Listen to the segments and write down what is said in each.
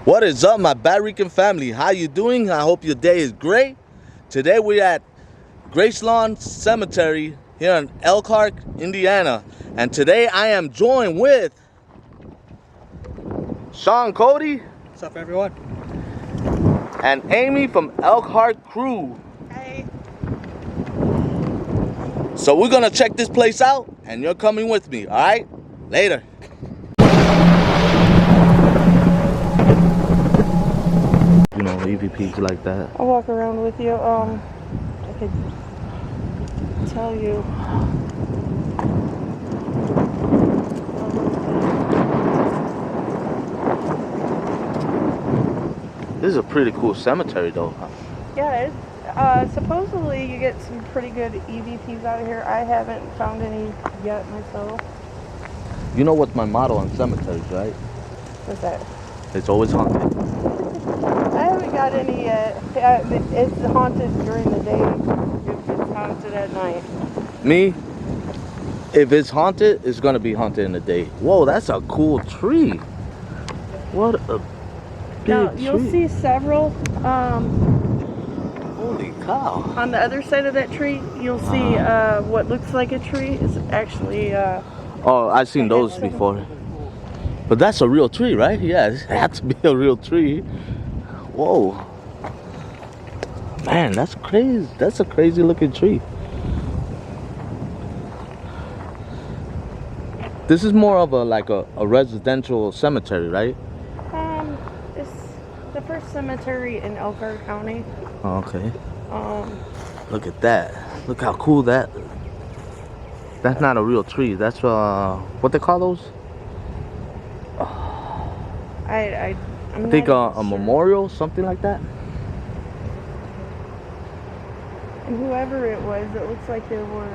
What is up, my Bad Rican family? How you doing? I hope your day is great. Today we're at Gracelawn Cemetery here in Elkhart, Indiana. And today I am joined with Sean Cody. What's up, everyone? And Amy from Elkhart Crew. Hey. So we're gonna check this place out and you're coming with me, all right? Later. You know, EVPs like that. I'll walk around with you. I could tell you. This is a pretty cool cemetery though. Yeah, supposedly you get some pretty good EVPs out of here. I haven't found any yet myself. You know what's my motto on cemeteries, right? What's that? It's always haunted. I haven't got any yet. It's haunted during the day. If it's haunted at night. Me, if it's haunted, it's gonna be haunted in the day. Whoa, that's a cool tree. What a big Now, you'll tree. see several. Holy cow. On the other side of that tree, you'll see what looks like a tree is actually. Oh, I've seen those before. But that's a real tree, right? Yeah, it had to be a real tree. Whoa. Man, that's crazy. That's a crazy looking tree. This is more of a residential cemetery, right? It's the first cemetery in Elkhart County. Oh, okay. Look at that. Look how cool that. That's not a real tree. That's what they call those? I'm I think not a sure. memorial, something like that. And whoever it was, it looks like they were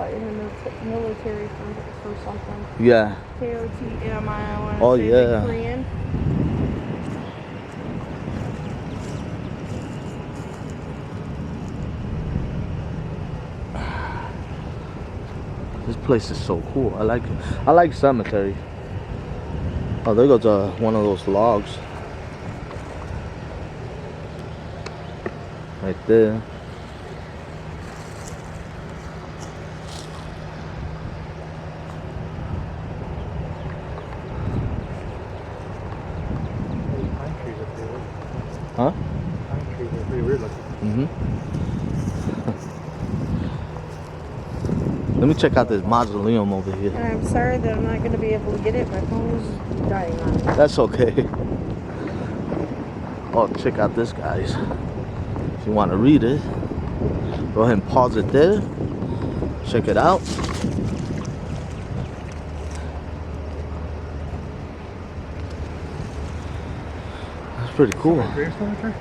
in the military for something. Yeah. KOTM, I want to Oh, say yeah. Korean. This place is so cool. I like it. I like cemetery. Oh, there goes one of those logs. Right there. Pine trees up there. Huh? Pine trees are pretty weird looking. Let me check out this mausoleum over here. And I'm sorry that I'm not going to be able to get it. My phone is dying on me. That's okay. Oh, check out this, guys. If you want to read it, go ahead and pause it there. Check it out. That's pretty cool. Somebody gravestone here?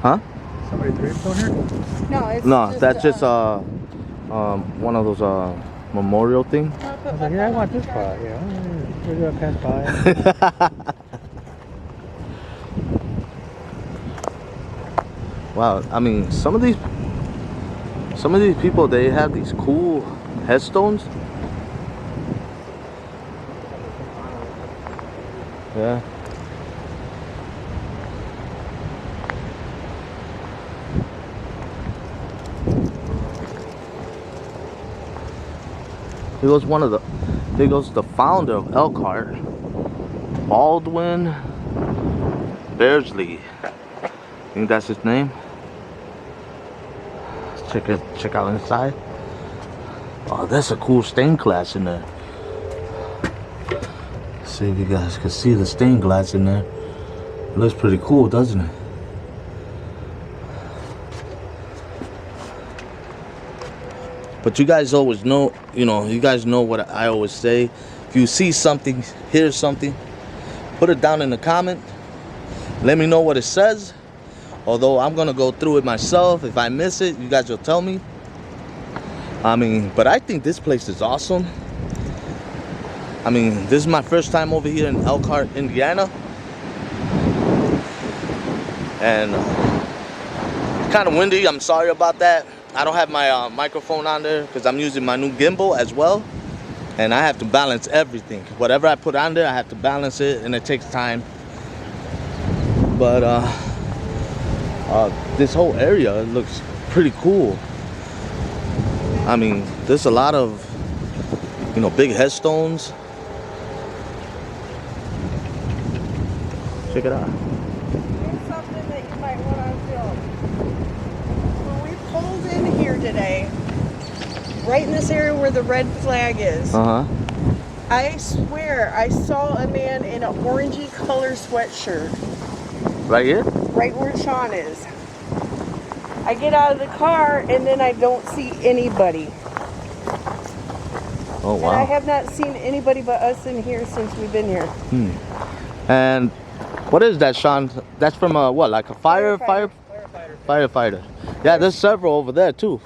Huh? Somebody gravestone here? No, it's No, that's just one of those memorial thing. I was like, yeah, I want this spot. Yeah, we're gonna pass by. Wow, I mean, some of these people, they have these cool headstones. Yeah. Here goes the founder of Elkhart, Baldwin Beardsley. I think that's his name. Check out inside. Oh, that's a cool stained glass in there. See if you guys can see the stained glass in there. It looks pretty cool, doesn't it? But you guys always know, you guys know what I always say. If you see something, hear something, put it down in the comment. Let me know what it says. Although I'm gonna go through it myself. If I miss it, you guys will tell me. I mean, but I think this place is awesome. I mean, this is my first time over here in Elkhart, Indiana. And it's kind of windy. I'm sorry about that. I don't have my microphone on there because I'm using my new gimbal as well. and I have to balance everything. Whatever I put on there, I have to balance it, and it takes time. But this whole area looks pretty cool. I mean, there's a lot of, you know, big headstones. Check it out. Here's something that you might want on film. When we pulled in here today, right in this area where the red flag is, I swear I saw a man in an orangey color sweatshirt. Right here? Right where Sean is. I get out of the car and then I don't see anybody. Oh, And I wow. have not seen anybody but us in here since we've been here. And what is that, Sean? That's from what, like a firefighter? Yeah, there's several over there too.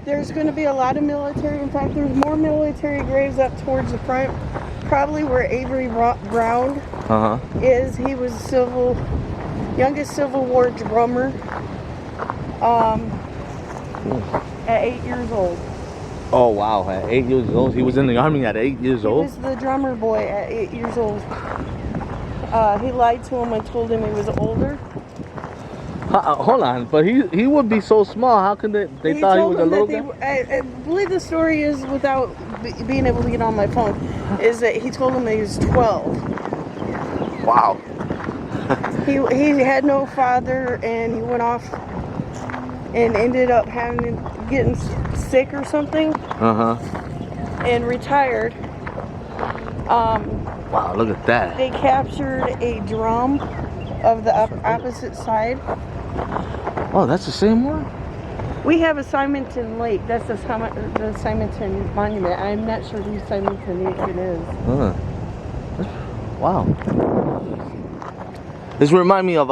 There's going to be a lot of military. In fact, there's more military graves up towards the front. Probably where Avery Brown is. He was youngest Civil War drummer at 8 years old. Oh, wow. At 8 years old? He was in the army at 8 years He old? was the drummer boy at 8 years old. He lied to him and told him he was older. Hold on, but he would be so small. How can they thought he was a little guy? I believe the story is, without being able to get on my phone, is that he told him that he was 12. Wow. He had no father, and he went off and ended up getting sick or something, and retired. Wow, look at that. They captured a drum of the opposite side. Oh, that's the same one? We have a Simonton Lake. That's the Simonton Monument. I'm not sure who Simonton Lake is. Wow. This remind me of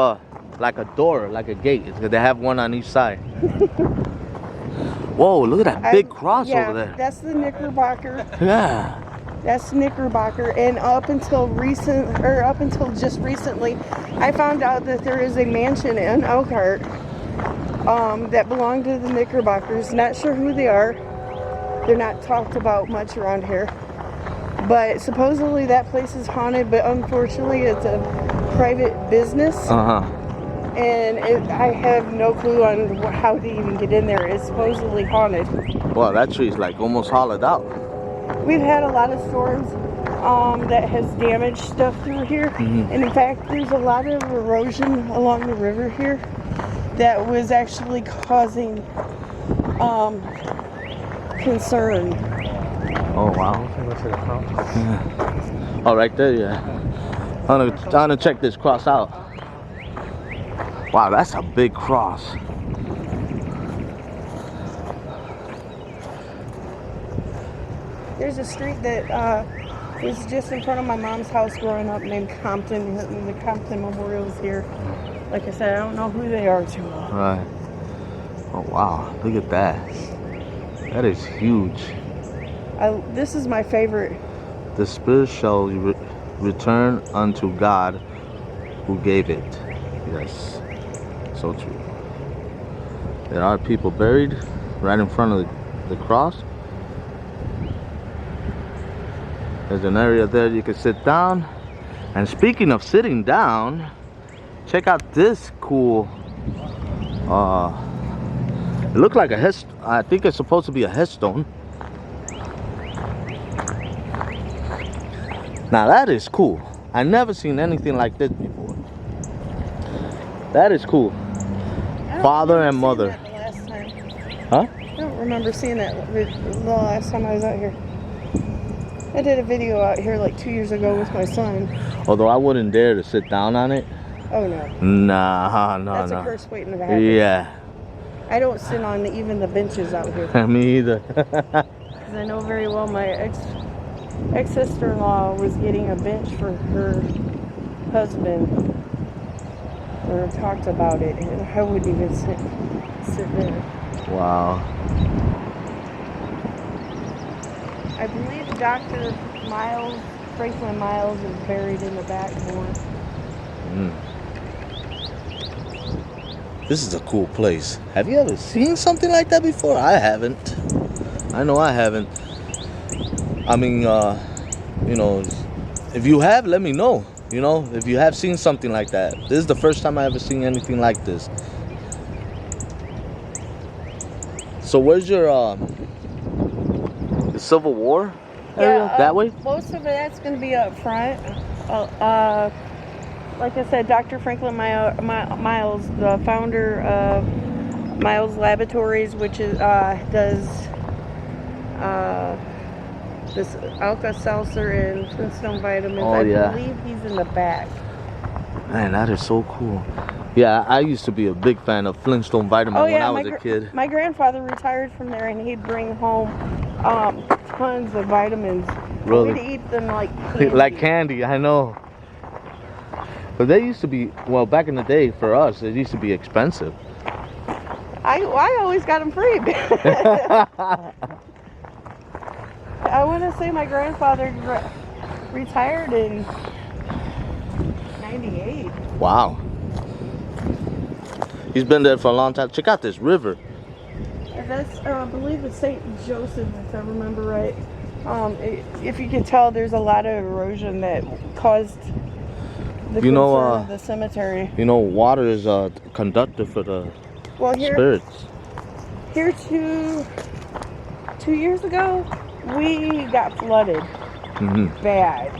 like a door, like a gate. They have one on each side. Whoa, look at that big cross over there. That's the Knickerbocker. Yeah. That's Knickerbocker, and up until just recently, I found out that there is a mansion in Elkhart that belonged to the Knickerbockers. Not sure who they are. They're not talked about much around here. But supposedly that place is haunted, but unfortunately it's a private business. And I have no clue on how to even get in there. It's supposedly haunted. Wow, that tree's like almost hollowed out. We've had a lot of storms that has damaged stuff through here. And in fact, there's a lot of erosion along the river here that was actually causing concern. Oh, wow. Oh, right there, yeah. I'm gonna check this cross out. Wow, that's a big cross. There's a street that was just in front of my mom's house growing up named Compton. The Compton Memorial is here. Like I said, I don't know who they are too well. Right. Oh, wow. Look at that. That is huge. This is my favorite. The spirit shall return unto God who gave it. Yes. So true. There are people buried right in front of the cross. There's an area there you can sit down. And speaking of sitting down, check out this cool it looked like I think it's supposed to be a headstone. Now that is cool. I never seen anything like this before. That is cool. Father and mother. Huh? I don't remember seeing that the last time I was out here. I did a video out here like 2 years ago with my son. Although I wouldn't dare to sit down on it. Oh no. Nah, no, That's no. a curse waiting to happen. Yeah. I don't sit on even the benches out here. Me either. Because I know very well my ex-sister-in-law was getting a bench for her husband. Or talked about it, and I wouldn't even sit there. Wow. I believe Dr. Franklin Miles is buried in the back more. This is a cool place. Have you ever seen something like that before? I haven't. I know I haven't. I mean, you know, if you have, let me know. You know, if you have seen something like that. This is the first time I ever seen anything like this. So where's your the Civil War area? That way? Most of that's going to be up front. Like I said, Dr. Franklin Miles, the founder of Miles Laboratories, which is does this Alka-Seltzer and Flintstone vitamins. Oh, I yeah. believe he's in the back. Man, that is so cool. Yeah, I used to be a big fan of Flintstone vitamin when I was a kid. My grandfather retired from there, and he'd bring home tons of vitamins. Really? We'd eat them like candy. Like candy, I know. But they used to be, well, back in the day for us, it used to be expensive. I always got them free. I want to say my grandfather retired in 98. Wow. He's been there for a long time. Check out this river. That's, I believe it's St. Joseph, if I remember right. If you can tell, there's a lot of erosion that caused the concern of the cemetery. You know, water is a conductor for the spirits. Here 2 years ago, we got flooded bad.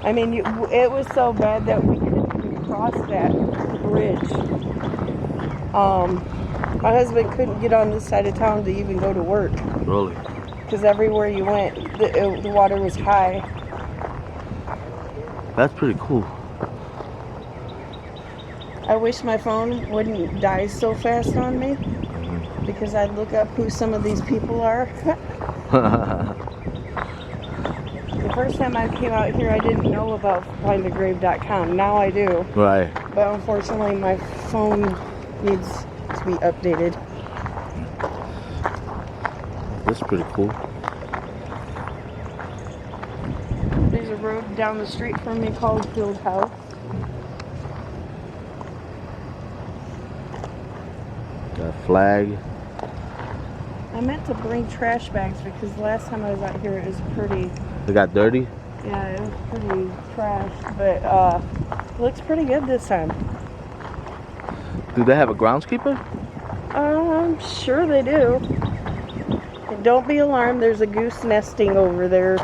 I mean, it was so bad that we couldn't even cross that bridge. My husband couldn't get on this side of town to even go to work. Really? Because everywhere you went, the water was high. That's pretty cool. I wish my phone wouldn't die so fast on me, because I'd look up who some of these people are. The first time I came out here, I didn't know about findagrave.com. Now I do. Right. But unfortunately, my phone needs to be updated. That's pretty cool. There's a road down the street from me called Field House. Got a flag. I meant to bring trash bags because last time I was out here it was pretty... They got dirty? Yeah, it was pretty trashed, but looks pretty good this time. Do they have a groundskeeper? I'm sure they do. And don't be alarmed, there's a goose nesting over there.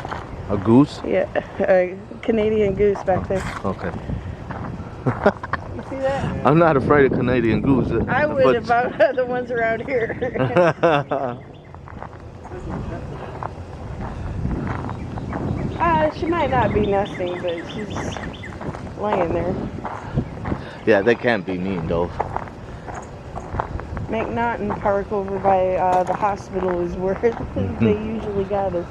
A goose? Yeah, a Canadian goose back there. Okay. You see that? I'm not afraid of Canadian goose. I would about the ones around here. She might not be nesting, but she's laying there. Yeah, they can't be mean though. McNaughton Park over by the hospital is where they usually gather.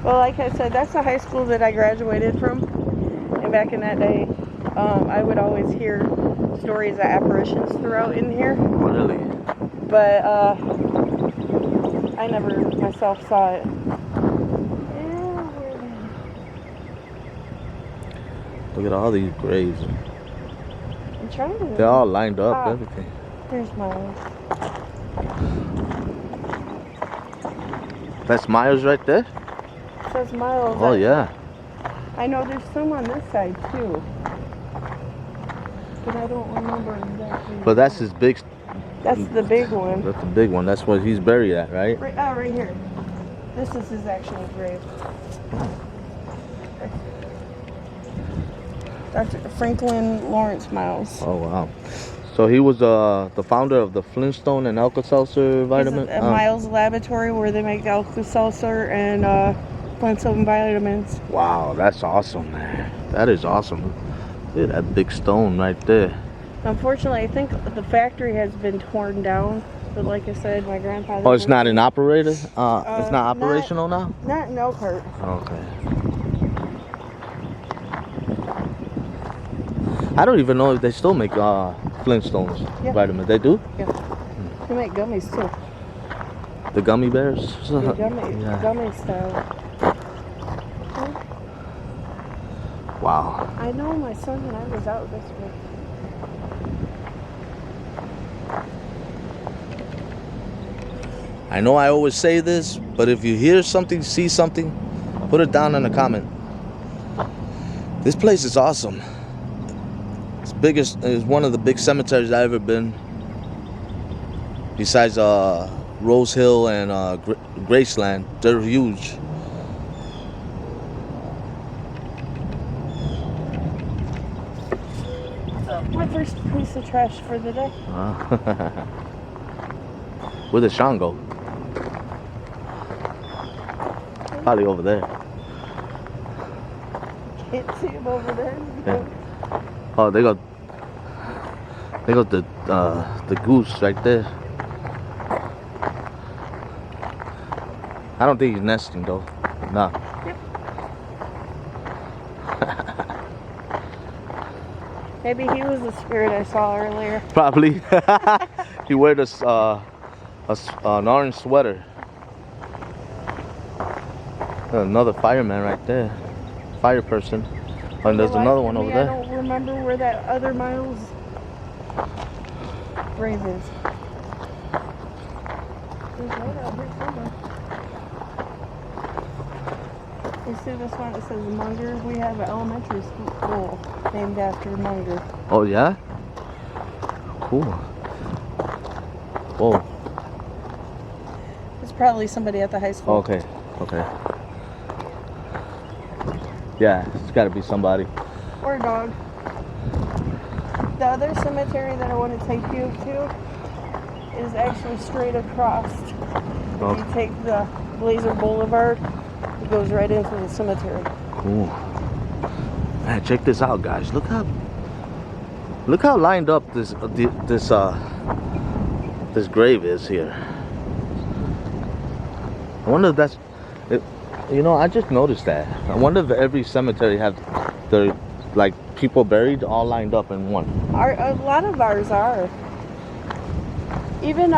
Well, like I said, that's the high school that I graduated from. And back in that day, I would always hear stories of apparitions throughout in here. Really? But I never myself saw it. Look at all these graves. I'm trying to... They're all lined up, everything. There's Miles. That's Myers right there? It says Miles. Oh, yeah. I know there's some on this side, too. But I don't remember exactly. But that's his big... That's the big one. That's the big one. That's where he's buried at, right? Right here. This is his actual grave. Dr. Franklin Lawrence Miles. Oh, wow. So he was the founder of the Flintstone and Alka-Seltzer vitamin? At Miles Laboratory, where they make Alka-Seltzer and Flintstone vitamins. Wow, that's awesome, man. That is awesome. Look at that big stone right there. Unfortunately, I think the factory has been torn down. But like I said, my grandfather... Oh, it's not in operator? It's not operational now? Not in Elkhart. Okay. I don't even know if they still make Flintstones vitamins. They do? Yeah. They make gummies too. The gummy bears? The gummy style. Wow. I know my son and I was out this week. I know I always say this, but if you hear something, see something, put it down in a comment. This place is awesome. It's one of the big cemeteries I've ever been. Besides Rose Hill and Graceland, they're huge. My first piece of trash for the day. Where did Sean go? Probably over there. Can't see him over there. Yeah. Oh, they got the goose right there. I don't think he's nesting though. Nah. Yep. Maybe he was the spirit I saw earlier. Probably. He wears an orange sweater. Another fireman right there. Fire person. And there's another one over I there. don't remember where that other Miles grave is. There's one out here somewhere. You see this one that says Munger? We have an elementary school named after Munger. Oh yeah? Cool. Oh. It's probably somebody at the high school. Okay. Okay. Yeah, it's got to be somebody. Or a dog. The other cemetery that I want to take you to is actually straight across. Oh. If you take the Blazer Boulevard, it goes right into the cemetery. Cool. Man, check this out, guys. Look how lined up this grave is here. I wonder if that's it. You know, I just noticed that. I wonder if every cemetery have their like people buried all lined up in one. A lot of ours are. Even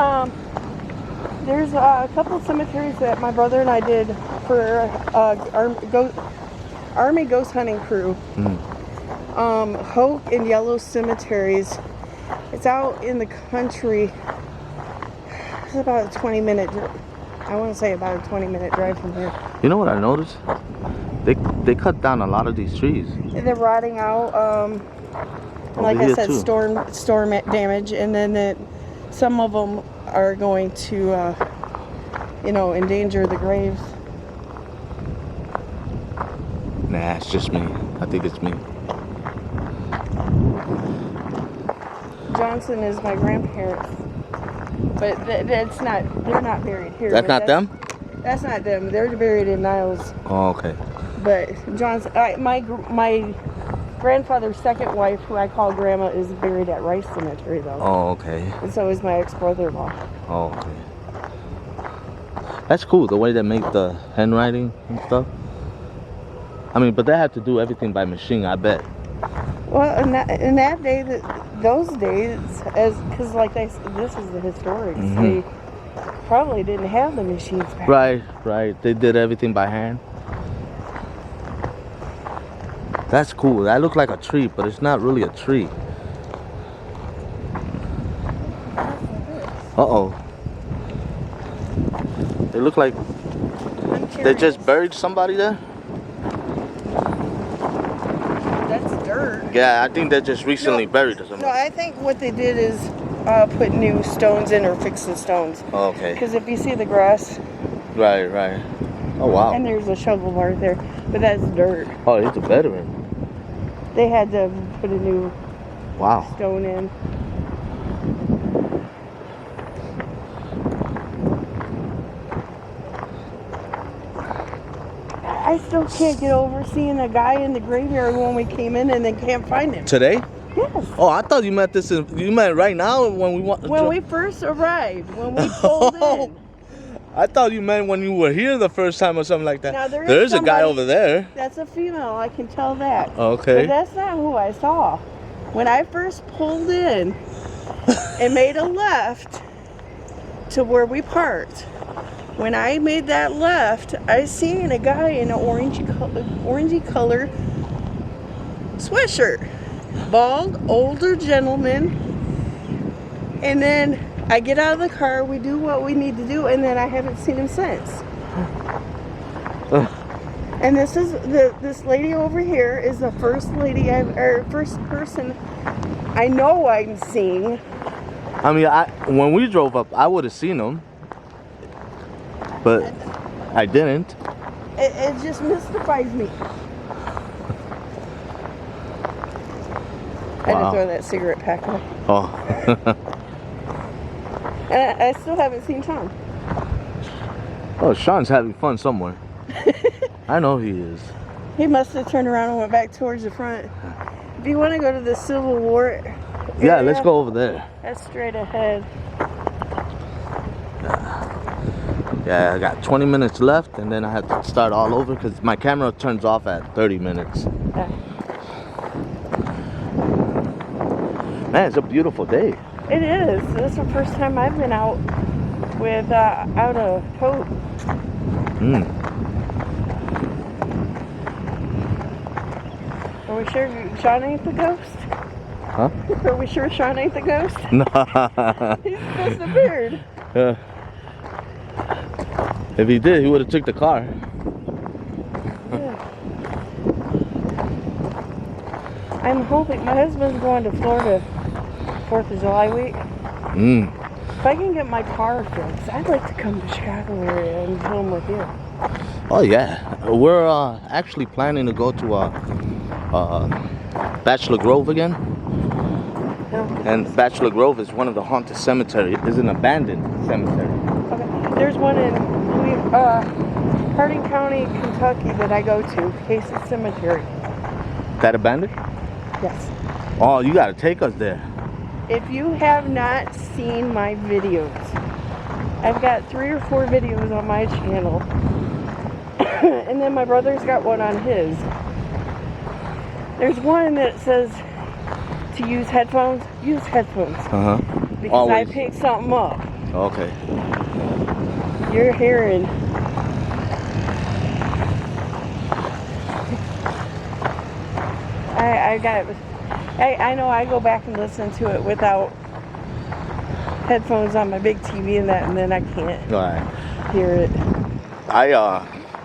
there's a couple of cemeteries that my brother and I did for Army ghost hunting crew. Hoke and Yellow cemeteries. It's out in the country. It's about a 20-minute. I want to say about a 20-minute drive from here. You know what I noticed? They cut down a lot of these trees. They're rotting out. Like I said, storm damage, and then some of them are going to, endanger the graves. Nah, it's just me. I think it's me. Johnson is my grandparents, but that's not. They're not buried here. That's not them? That's not them. They're buried in Niles. Oh, okay. But Johnson, my grandfather's second wife, who I call Grandma, is buried at Rice Cemetery, though. Oh, okay. And so is my ex-brother-in-law. Oh, okay. That's cool, the way they make the handwriting and stuff. I mean, but they had to do everything by machine, I bet. Well, in that day, those days, because like this is the historics, they probably didn't have the machines back. Right. They did everything by hand. That's cool. That looked like a tree, but it's not really a tree. Uh-oh. They look like they just buried somebody there. That's dirt. Yeah, I think they just recently buried or something. No, I think what they did is put new stones in or fix the stones. Oh, okay. Because if you see the grass. Right. Oh, wow. And there's a shovel bar there, but that's dirt. Oh, he's a veteran. They had to put a new Wow. stone in. I still can't get over seeing a guy in the graveyard when we came in and then can't find him. Today? Yes. Oh, I thought you meant this. You meant right now when we want. When we first arrived, when we pulled in. I thought you meant when you were here the first time or something like that. Now, There's a guy over there. That's a female, I can tell that. Okay. But that's not who I saw. When I first pulled in and made a left to where we parked, when I made that left, I seen a guy in an orangey color sweatshirt. Bald, older gentleman. And then I get out of the car, we do what we need to do, and then I haven't seen him since. And this is this lady over here is the first person I know I'm seeing. I mean, when we drove up, I would have seen him, but I didn't. It just mystifies me. I had to Wow. throw that cigarette pack away. Oh. And I still haven't seen Sean. Oh, Sean's having fun somewhere. I know he is. He must have turned around and went back towards the front. If you want to go to the Civil War Yeah, area, let's go over there. That's straight ahead. Yeah, I got 20 minutes left, and then I have to start all over because my camera turns off at 30 minutes. Yeah. Man, it's a beautiful day. It is. This is the first time I've been out without a coat. Mm. Are we sure Sean ain't the ghost? Huh? Are we sure Sean ain't the ghost? No. He's disappeared. If he did, he would have took the car. Yeah. I'm hoping my husband's going to Florida 4th of July week. Mm. If I can get my car fixed, I'd like to come to Chicago area and film with you. Oh yeah, we're actually planning to go to Bachelor Grove again. No. And Bachelor Grove is one of the haunted cemeteries. It's an abandoned cemetery. Okay. There's one in Harding County, Kentucky that I go to, Casey Cemetery. That abandoned? Yes. Oh, you gotta take us there. If you have not seen my videos, I've got 3 or 4 videos on my channel. And then my brother's got one on his. There's one that says to use headphones. Use headphones. Uh-huh. Because Always. I picked something up. Okay. You're hearing. I got it. I know I go back and listen to it without headphones on my big TV and that, and then I can't Alright. hear it.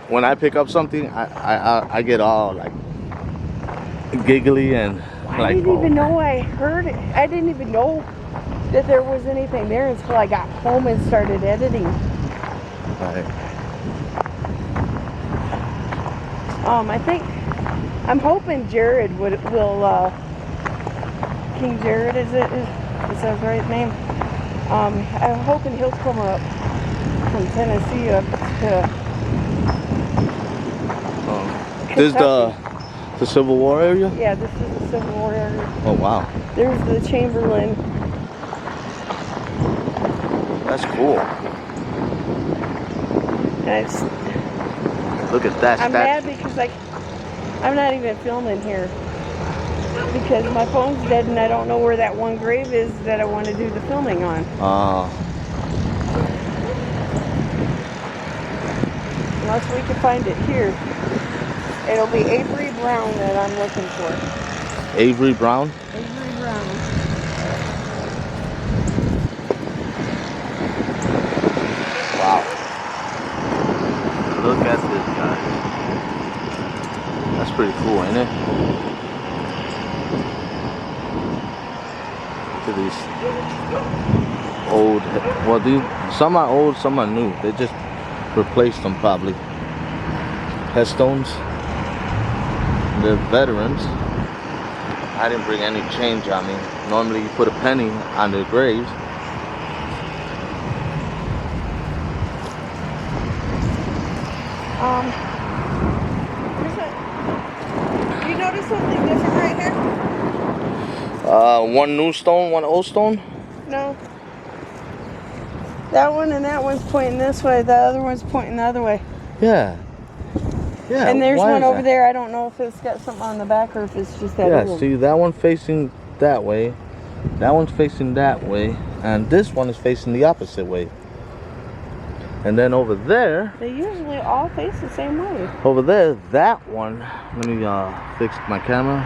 When I pick up something, I get all like giggly and I like, didn't even know I heard it. I didn't even know that there was anything there until I got home and started editing. Right. I'm hoping Jared will King Jared, is that his right name? I'm hoping he'll come up from Tennessee up to This is Kentucky. the Civil War area? Yeah, this is the Civil War area. Oh wow. There's the Chamberlain. That's cool. And Look at that I'm mad statue. because I'm not even filming here because my phone's dead and I don't know where that one grave is that I want to do the filming on. Unless we can find it here. It'll be Avery Brown that I'm looking for. Avery Brown? Avery Brown. Wow. Look at this, guys. That's pretty cool, ain't it? Look at these old, well, some are old, some are new. They just replaced them probably. Headstones. They're veterans. I didn't bring any change on me. Normally you put a penny on their graves. You notice something different right here? One new stone, one old stone. No. That one and that one's pointing this way. The other one's pointing the other way. Yeah. Yeah. And there's why one is over that? there. I don't know if it's got something on the back or if it's just that Yeah, old. see that one facing that way. That one's facing that way. And this one is facing the opposite way. And then over there, They usually all face the same way. over there, that one, let me fix my camera.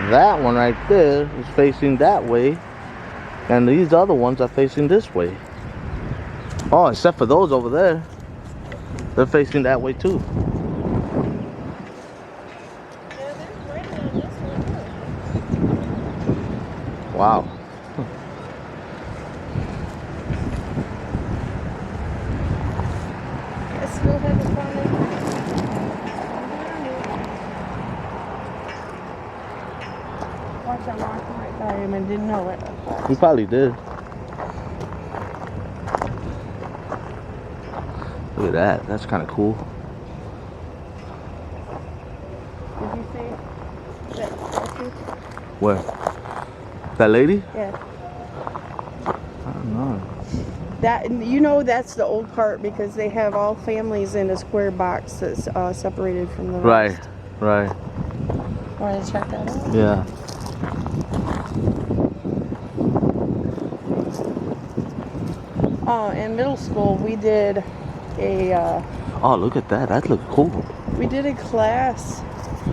That one right there is facing that way. And these other ones are facing this way. Oh, except for those over there. They're facing that way too. Yeah, there's right on this one. Wow. I still haven't found it. Watch, I walked right by him and didn't know it. You probably did. Look at that. That's kind of cool. Did you see that statue? Where? That lady? Yeah. I don't know. That, you know, that's the old part because they have all families in a square box that's separated from the Right. rest. Right. Want to check that out? Yeah. In middle school, we did a Oh, look at that. That looks cool. class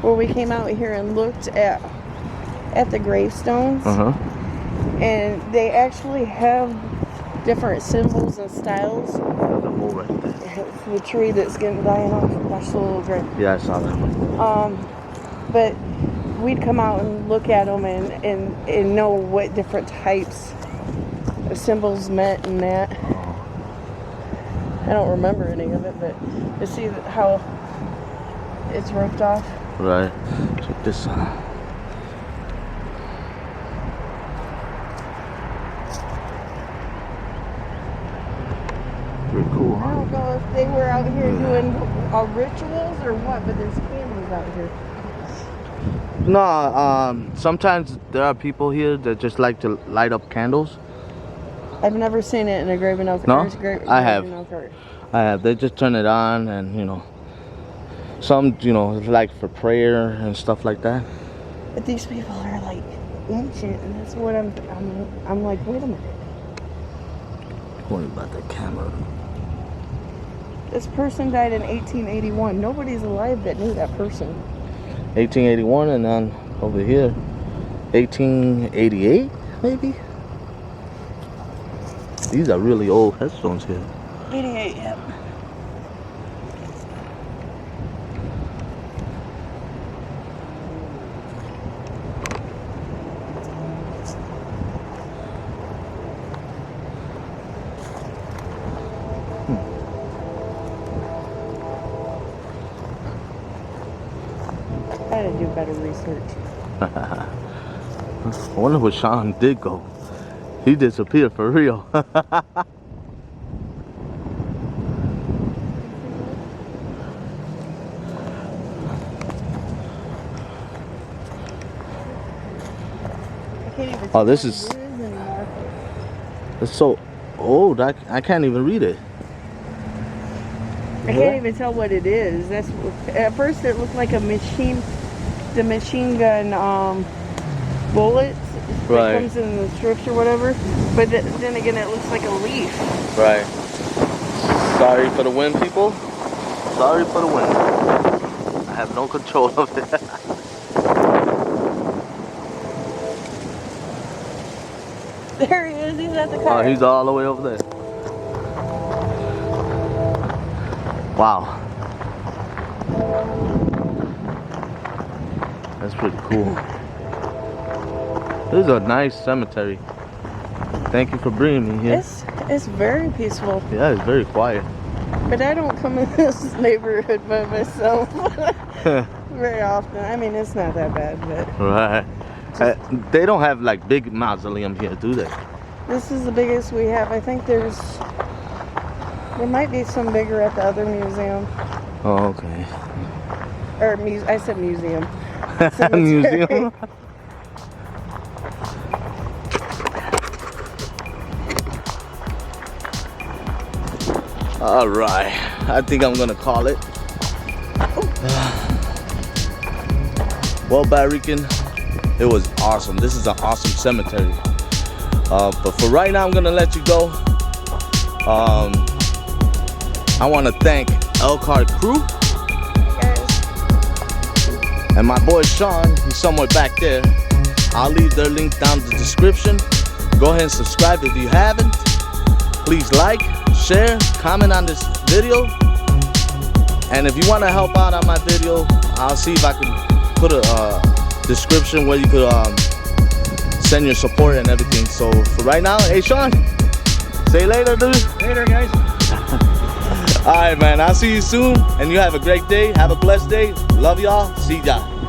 where we came out here and looked at the gravestones, and they actually have different symbols and styles. There's a bull right there. It's the tree that's dying off. Watch the little grave. Yeah, I saw that one. But we'd come out and look at them and know what different types of symbols meant and that. I don't remember any of it, but to see how it's roped off. Right. Check this out. Pretty cool, I huh? don't know if they were out here doing rituals or what, but there's families out here. No, sometimes there are people here that just like to light up candles. I've never seen it in a grave in Elkhart. No? Grave I have. in Elkhart. I have. They just turn it on and, you know, some, you know, like for prayer and stuff like that. But these people are like ancient, and that's what I'm like, wait a minute. What about that camera? This person died in 1881. Nobody's alive that knew that person. 1881, and then over here, 1888, maybe? These are really old headstones here. 88, yep. I gotta do better research. I wonder where Sean did go. He disappeared for real. I can't even Oh, this tell is- what it anymore. It's so old, I can't even read it. I can't even tell what it is. That's at first it looked like a machine, the machine gun bullets Right. that comes in the strips or whatever. But then again, it looks like a leaf. Right. Sorry for the wind, people. Sorry for the wind. I have no control of it. There he is. He's at the car. Oh, he's all the way over there. Wow. That's pretty cool. This is a nice cemetery. Thank you for bringing me here. It's very peaceful. Yeah, it's very quiet. But I don't come in this neighborhood by myself very often. I mean, it's not that bad, but Right. They don't have like big mausoleum here, do they? this is the biggest we have. I think there might be some bigger at the other museum. Oh, okay. Or I said museum. Cemetery. Museum. All right, I think I'm gonna call it. Well, Barican, it was awesome. This is an awesome cemetery. But for right now, I'm gonna let you go. I want to thank Elkhart Crew and my boy Sean. He's somewhere back there. I'll leave their link down in the description. Go ahead and subscribe if you haven't. Please like, share, comment on this video. And if you want to help out on my video, I'll see if I can put a description where you could send your support and everything. So for right now, hey Sean, say later, dude. Later, guys. All right, man. I'll see you soon, and you have a great day. Have a blessed day. Love y'all. See ya.